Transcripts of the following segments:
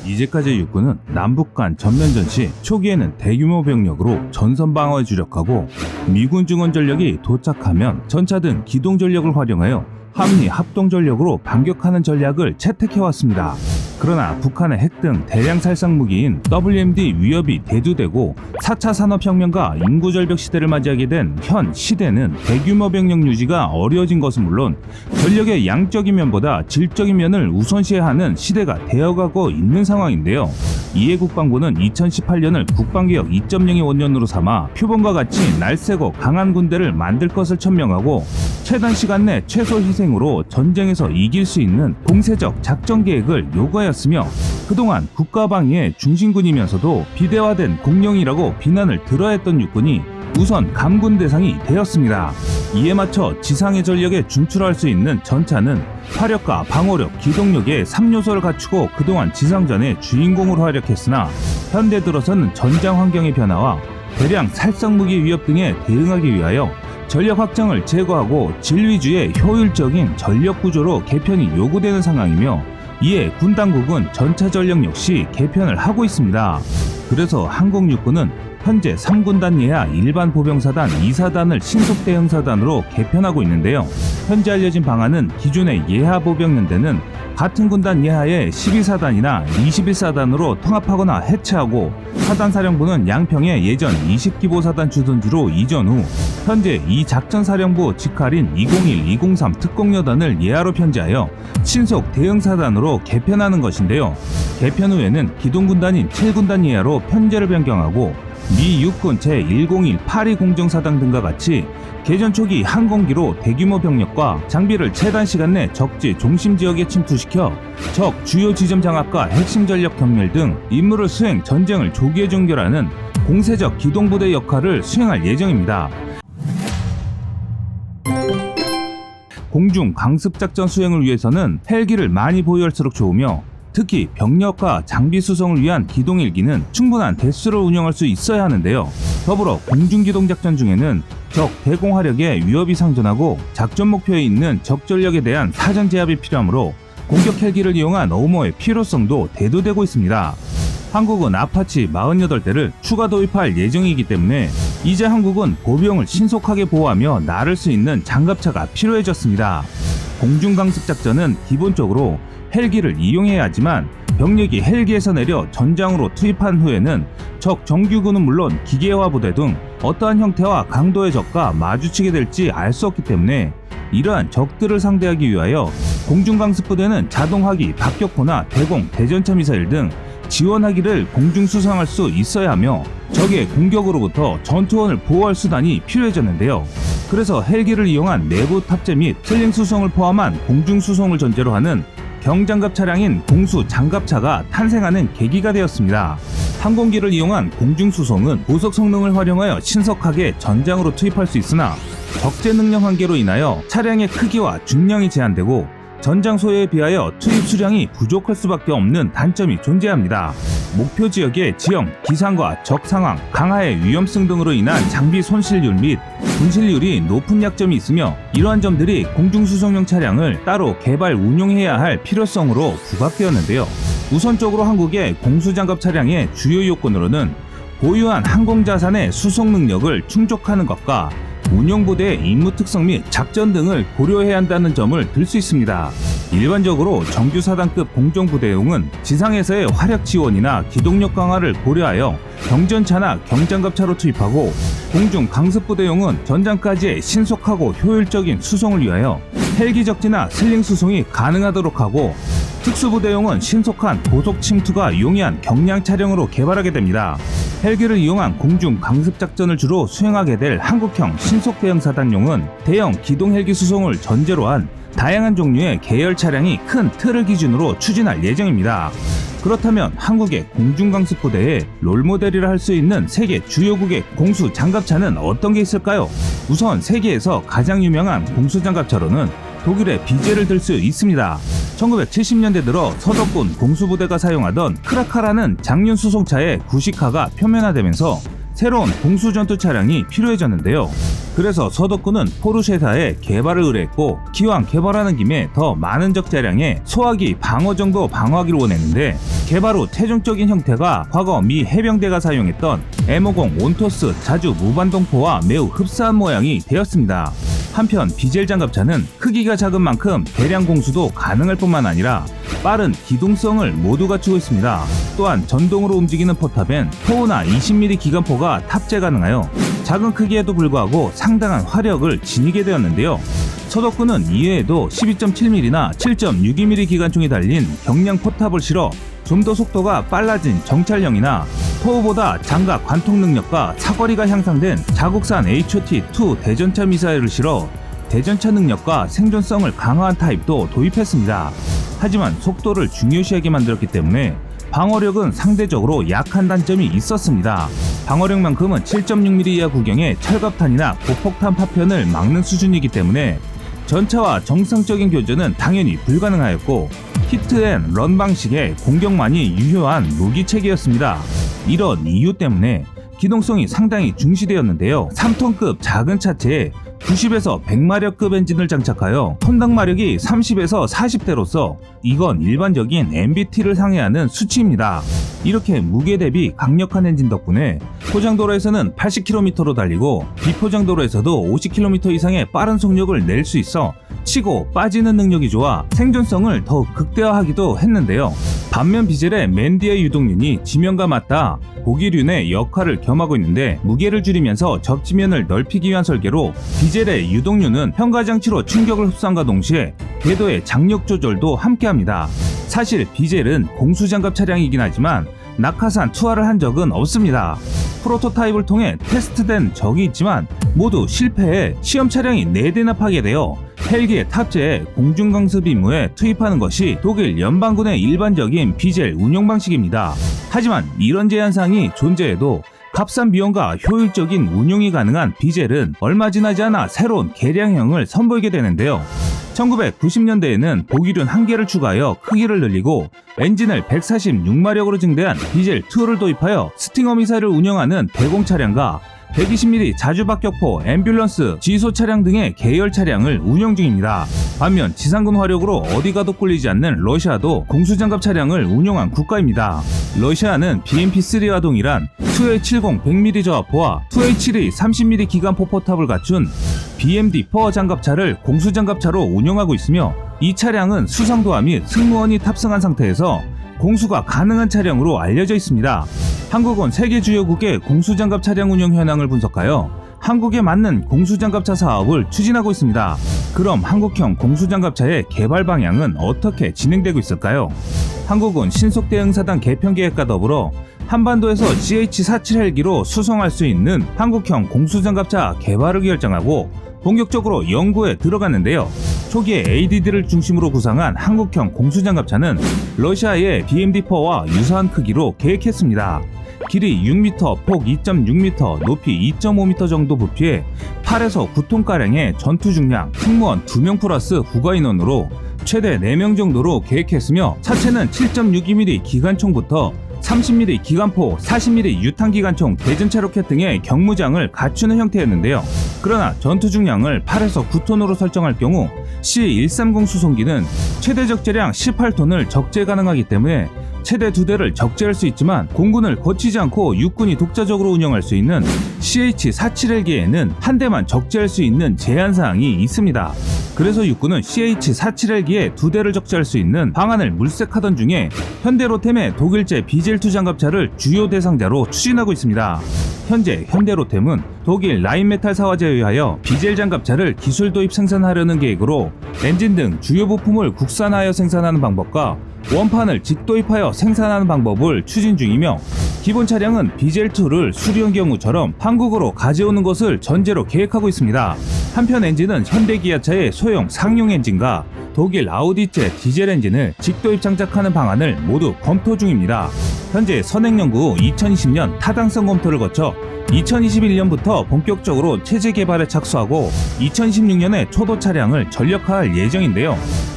이제까지 육군은 남북 간 전면전 시 초기에는 대규모 병력으로 전선 방어에 주력하고 미군 증원 전력이 도착하면 전차 등 기동 전력을 활용하여 함리 합동 전력으로 반격하는 전략을 채택해왔습니다. 그러나 북한의 핵 등 대량 살상 무기인 WMD 위협이 대두되고 4차 산업혁명과 인구절벽 시대를 맞이하게 된 현 시대는 대규모 병력 유지가 어려워진 것은 물론 전력의 양적인 면보다 질적인 면을 우선시해야 하는 시대가 되어가고 있는 상황인데요. 이에 국방부는 2018년을 국방개혁 2.0의 원년으로 삼아 표본과 같이 날쌔고 강한 군대를 만들 것을 천명하고 최단 시간 내 최소 희생으로 전쟁에서 이길 수 있는 공세적 작전 계획을 요구하였으며 그동안 국가방위의 중심군이면서도 비대화된 공룡이라고 비난을 들어야 했던 육군이 우선 감군 대상이 되었습니다. 이에 맞춰 지상의 전력에 준출할 수 있는 전차는 화력과 방어력, 기동력의 3요소를 갖추고 그동안 지상전의 주인공으로 활약했으나 현대 들어서는 전장 환경의 변화와 대량 살상무기 위협 등에 대응하기 위하여 전력 확장을 제거하고 질 위주의 효율적인 전력 구조로 개편이 요구되는 상황이며 이에 군 당국은 전차 전력 역시 개편을 하고 있습니다. 그래서 한국육군은 현재 3군단 예하 일반 보병사단 2사단을 신속대응사단으로 개편하고 있는데요. 현재 알려진 방안은 기존의 예하 보병연대는 같은 군단 예하의 12사단이나 21사단으로 통합하거나 해체하고 사단사령부는 양평의 예전 20기보사단 주둔지로 이전 후 현재 이 작전사령부 직할인 201, 203 특공여단을 예하로 편제하여 신속 대응사단으로 개편하는 것인데요. 개편 후에는 기동군단인 7군단 예하로 편제를 변경하고 미 육군 제101 8.2 공정사단 등과 같이 개전 초기 항공기로 대규모 병력과 장비를 최단 시간 내 적지 중심 지역에 침투시켜 적 주요 지점 장악과 핵심 전력 경멸 등 임무를 수행 전쟁을 조기에 종결하는 공세적 기동부대 역할을 수행할 예정입니다. 공중 강습작전 수행을 위해서는 헬기를 많이 보유할수록 좋으며 특히 병력과 장비 수송을 위한 기동헬기는 충분한 대수를 운영할 수 있어야 하는데요. 더불어 공중기동작전 중에는 적 대공화력에 위협이 상존하고 작전 목표에 있는 적 전력에 대한 사전 제압이 필요하므로 공격 헬기를 이용한 어우머의 필요성도 대두되고 있습니다. 한국은 아파치 48대를 추가 도입할 예정이기 때문에 이제 한국은 보병을 신속하게 보호하며 나를 수 있는 장갑차가 필요해졌습니다. 공중강습작전은 기본적으로 헬기를 이용해야 하지만 병력이 헬기에서 내려 전장으로 투입한 후에는 적 정규군은 물론 기계화 부대 등 어떠한 형태와 강도의 적과 마주치게 될지 알 수 없기 때문에 이러한 적들을 상대하기 위하여 공중강습부대는 자동화기, 박격포나 대공, 대전차 미사일 등 지원하기를 공중 수상할 수 있어야 하며 적의 공격으로부터 전투원을 보호할 수단이 필요해졌는데요. 그래서 헬기를 이용한 내부 탑재 및 슬링 수송을 포함한 공중 수송을 전제로 하는 경장갑 차량인 공수 장갑차가 탄생하는 계기가 되었습니다. 항공기를 이용한 공중수송은 고속 성능을 활용하여 신속하게 전장으로 투입할 수 있으나 적재 능력 한계로 인하여 차량의 크기와 중량이 제한되고 전장 소요에 비하여 투입 수량이 부족할 수밖에 없는 단점이 존재합니다. 목표 지역의 지형, 기상과 적 상황, 강하의 위험성 등으로 인한 장비 손실률 및 분실률이 높은 약점이 있으며 이러한 점들이 공중수송용 차량을 따로 개발 운용해야 할 필요성으로 부각되었는데요. 우선적으로 한국의 공수장갑 차량의 주요 요건으로는 보유한 항공자산의 수송 능력을 충족하는 것과 운용부대의 임무 특성 및 작전 등을 고려해야 한다는 점을 들 수 있습니다. 일반적으로 정규사단급 공정부대용은 지상에서의 화력 지원이나 기동력 강화를 고려하여 경전차나 경장갑차로 투입하고 공중 강습부대용은 전장까지의 신속하고 효율적인 수송을 위하여 헬기 적지나 슬링 수송이 가능하도록 하고 특수부대용은 신속한 고속 침투가 용이한 경량 차량으로 개발하게 됩니다. 헬기를 이용한 공중 강습작전을 주로 수행하게 될 한국형 신속대응사단용은 대형 기동헬기 수송을 전제로 한 다양한 종류의 계열 차량이 큰 틀을 기준으로 추진할 예정입니다. 그렇다면 한국의 공중강습부대의 롤모델이라 할 수 있는 세계 주요국의 공수장갑차는 어떤 게 있을까요? 우선 세계에서 가장 유명한 공수장갑차로는 독일의 비제를 들 수 있습니다. 1970년대 들어 서독군 공수부대가 사용하던 크라카라는 장륜 수송차의 구식화가 표면화되면서 새로운 공수전투 차량이 필요해졌는데요. 그래서 서덕구는 포르쉐사에 개발을 의뢰했고, 기왕 개발하는 김에 더 많은 적자량의 소화기 방어 정도 방어하기를 원했는데, 개발 후 최종적인 형태가 과거 미 해병대가 사용했던 M50 온토스 자주 무반동포와 매우 흡사한 모양이 되었습니다. 한편 비젤 장갑차는 크기가 작은 만큼 대량 공수도 가능할 뿐만 아니라 빠른 기동성을 모두 갖추고 있습니다. 또한 전동으로 움직이는 포탑엔 포우나 20mm 기관포가 탑재 가능하여 작은 크기에도 불구하고 상당한 화력을 지니게 되었는데요. 서덕구는 이외에도 12.7mm나 7.62mm 기관총이 달린 경량 포탑을 실어 좀 더 속도가 빨라진 정찰형이나 포우보다 장갑 관통 능력과 사거리가 향상된 자국산 HOT-2 대전차 미사일을 실어 대전차 능력과 생존성을 강화한 타입도 도입했습니다. 하지만 속도를 중요시하게 만들었기 때문에 방어력은 상대적으로 약한 단점이 있었습니다. 방어력만큼은 7.6mm 이하 구경의 철갑탄이나 고폭탄 파편을 막는 수준이기 때문에 전차와 정상적인 교전은 당연히 불가능하였고, 히트앤 런 방식의 공격만이 유효한 무기체계였습니다. 이런 이유 때문에 기동성이 상당히 중시되었는데요. 3톤급 작은 차체에 90에서 100마력급 엔진을 장착하여 톤당 마력이 30에서 40대로서 이건 일반적인 MBT를 상회하는 수치입니다. 이렇게 무게 대비 강력한 엔진 덕분에 포장도로에서는 80km로 달리고 비포장도로에서도 50km 이상의 빠른 속력을 낼 수 있어 치고 빠지는 능력이 좋아 생존성을 더욱 극대화하기도 했는데요. 반면 비젤의 맨디의 유동륜이 지면과 맞닿아 보기륜의 역할을 겸하고 있는데, 무게를 줄이면서 접지면을 넓히기 위한 설계로 비젤의 유동륜은 현가장치로 충격을 흡수함과 동시에 궤도의 장력 조절도 함께합니다. 사실 비젤은 공수장갑 차량이긴 하지만 낙하산 투하를 한 적은 없습니다. 프로토타입을 통해 테스트된 적이 있지만 모두 실패해 시험 차량이 4대나 파괴되어 헬기에 탑재해 공중강습 임무에 투입하는 것이 독일 연방군의 일반적인 비젤 운용 방식입니다. 하지만 이런 제한사항이 존재해도 값싼 비용과 효율적인 운용이 가능한 비젤은 얼마 지나지 않아 새로운 개량형을 선보이게 되는데요. 1990년대에는 보기륜 1개를 추가하여 크기를 늘리고 엔진을 146마력으로 증대한 비젤2를 도입하여 스팅어 미사일을 운영하는 대공 차량과 120mm 자주박격포, 앰뷸런스, 지소 차량 등의 계열 차량을 운영 중입니다. 반면 지상군 화력으로 어디 가도 꿀리지 않는 러시아도 공수장갑 차량을 운영한 국가입니다. 러시아는 BMP-3와 동일한 2H-70 100mm 저하포와 2H-2 30mm 기관포 포탑을 갖춘 BMD-4 장갑차를 공수장갑차로 운영하고 있으며, 이 차량은 수상도화 및 승무원이 탑승한 상태에서 공수가 가능한 차량으로 알려져 있습니다. 한국은 세계 주요국의 공수장갑 차량 운영 현황을 분석하여 한국에 맞는 공수장갑차 사업을 추진하고 있습니다. 그럼 한국형 공수장갑차의 개발 방향은 어떻게 진행되고 있을까요? 한국은 신속대응사단 개편 계획과 더불어 한반도에서 CH-47 헬기로 수송할 수 있는 한국형 공수장갑차 개발을 결정하고 본격적으로 연구에 들어갔는데요. 초기에 ADD를 중심으로 구상한 한국형 공수장갑차는 러시아의 BMD-4와 유사한 크기로 계획했습니다. 길이 6m, 폭 2.6m, 높이 2.5m 정도 부피에 8에서 9톤가량의 전투 중량, 승무원 2명 플러스 부가 인원으로 최대 4명 정도로 계획했으며, 차체는 7.62mm 기관총부터 30mm 기관포, 40mm 유탄기관총, 대전차 로켓 등의 경무장을 갖추는 형태였는데요. 그러나 전투 중량을 8에서 9톤으로 설정할 경우 C-130 수송기는 최대 적재량 18톤을 적재 가능하기 때문에 최대 2대를 적재할 수 있지만, 공군을 거치지 않고 육군이 독자적으로 운영할 수 있는 CH-47 헬기에는 한 대만 적재할 수 있는 제한사항이 있습니다. 그래서 육군은 CH-47 헬기에 2대를 적재할 수 있는 방안을 물색하던 중에 현대로템의 독일제 비젤2 장갑차를 주요 대상자로 추진하고 있습니다. 현재 현대로템은 독일 라인메탈사와 제휴하여 비젤 장갑차를 기술 도입 생산하려는 계획으로 엔진 등 주요 부품을 국산하여 생산하는 방법과 원판을 직도입하여 생산하는 방법을 추진 중이며, 기본 차량은 비젤2를 수리한 경우처럼 한국으로 가져오는 것을 전제로 계획하고 있습니다. 한편 엔진은 현대기아차의 소형 상용 엔진과 독일 아우디제 디젤 엔진을 직도입 장착하는 방안을 모두 검토 중입니다. 현재 선행연구 후 2020년 타당성 검토를 거쳐 2021년부터 본격적으로 체제 개발에 착수하고 2016년에 초도 차량을 전력화할 예정인데요.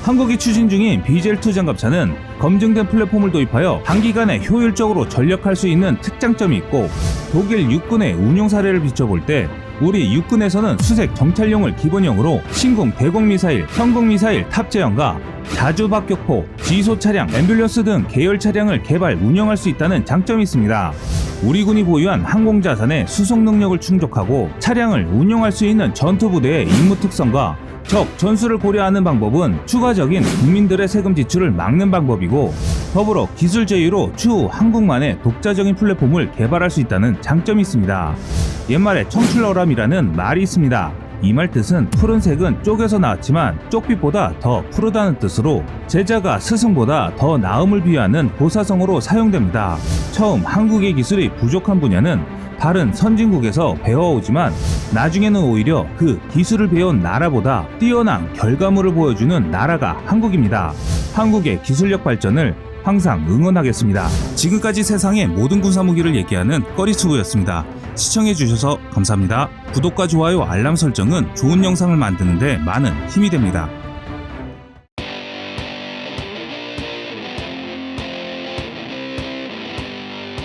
한국이 추진 중인 BGL2 장갑차는 검증된 플랫폼을 도입하여 단기간에 효율적으로 전력할 수 있는 특장점이 있고, 독일 육군의 운용 사례를 비춰볼 때 우리 육군에서는 수색 정찰용을 기본형으로 신궁 대공미사일, 현궁미사일 탑재형과 자주박격포, 지소차량, 앰뷸런스 등 계열 차량을 개발, 운영할 수 있다는 장점이 있습니다. 우리 군이 보유한 항공자산의 수송 능력을 충족하고 차량을 운용할 수 있는 전투부대의 임무 특성과 적 전술을 고려하는 방법은 추가적인 국민들의 세금 지출을 막는 방법이고, 더불어 기술 제휴로 추후 한국만의 독자적인 플랫폼을 개발할 수 있다는 장점이 있습니다. 옛말에 청출어람이라는 말이 있습니다. 이 말 뜻은 푸른색은 쪽에서 나왔지만 쪽빛보다 더 푸르다는 뜻으로 제자가 스승보다 더 나음을 비유하는 고사성어로 사용됩니다. 처음 한국의 기술이 부족한 분야는 다른 선진국에서 배워오지만 나중에는 오히려 그 기술을 배운 나라보다 뛰어난 결과물을 보여주는 나라가 한국입니다. 한국의 기술력 발전을 항상 응원하겠습니다. 지금까지 세상의 모든 군사무기를 얘기하는 꺼리수구였습니다. 시청해주셔서 감사합니다. 구독과 좋아요, 알람 설정은 좋은 영상을 만드는데 많은 힘이 됩니다.